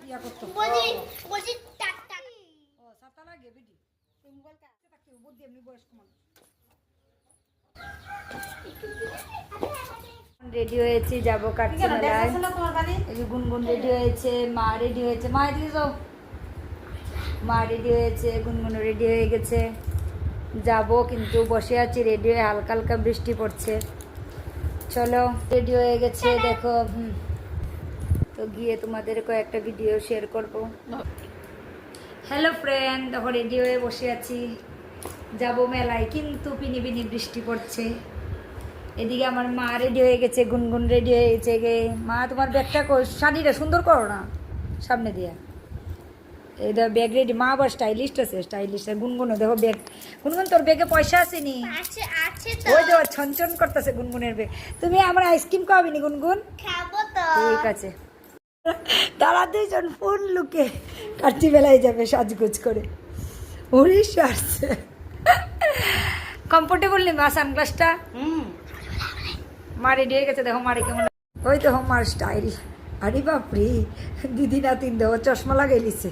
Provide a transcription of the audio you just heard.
ইয়া করতে বলছি টাক টাক ও ছাতা লাগে বেডি বুদ্ধি এমনি বয়স্ক মানুষ রেডি হয়েছি যাবো কাটছে মেলায়। এই যে গুনগুন রেডি হয়েছে, মা রেডি হয়েছে, মা এদিকে যাও, মা রেডি হয়েছে, গুনগুন রেডি হয়ে গেছে, যাব কিন্তু বসে আছি রেডি হয়ে, হালকা হালকা বৃষ্টি পড়ছে। চলো রেডি হয়ে গেছে দেখো। তো গিয়ে তোমাদের কয়েকটা ভিডিও শেয়ার করবো। হ্যালো ফ্রেন্ড, দেখো রেডি হয়ে বসে আছি, যাব মেলায়, কিন্তু পিনি পিনি বৃষ্টি পড়ছে। এদিকে আমার মা রেডি হয়ে গেছে, গুনগুন রেডি হয়ে গেছে গে। মা তোমার ব্যাগটা শাড়িটা সুন্দর করো না সামনে দিয়া, এই দেখো ব্যাগ রেডি। মা আবার স্টাইলিস্ট আছে, স্টাইলিস্ট। গুনগুনও দেখো ব্যাগ, গুনগুন তোর ব্যাগে পয়সা আসেনি? আছে আছে তো ওই দেখো ছনছন করতেছে গুনগুনের ব্যাগ। তুমি আমার আইসক্রিম খাওয়াবি নি গুনগুন? খাবো তো। ঠিক আছে, তারা দুইজন ফুল লুকে কাটছি বেলায় যাবে সাজগোজ করে। উড়িশ আসছে কমফোর্টেবল নি মা সানগ্লাসটা? মা রেডি হয়ে গেছে দেখো, মারে কেমন, ওই দেখো মার স্টাইল। আরে বাপরে, দিদি না তিন দেখো চশমা লাগাই লিছে।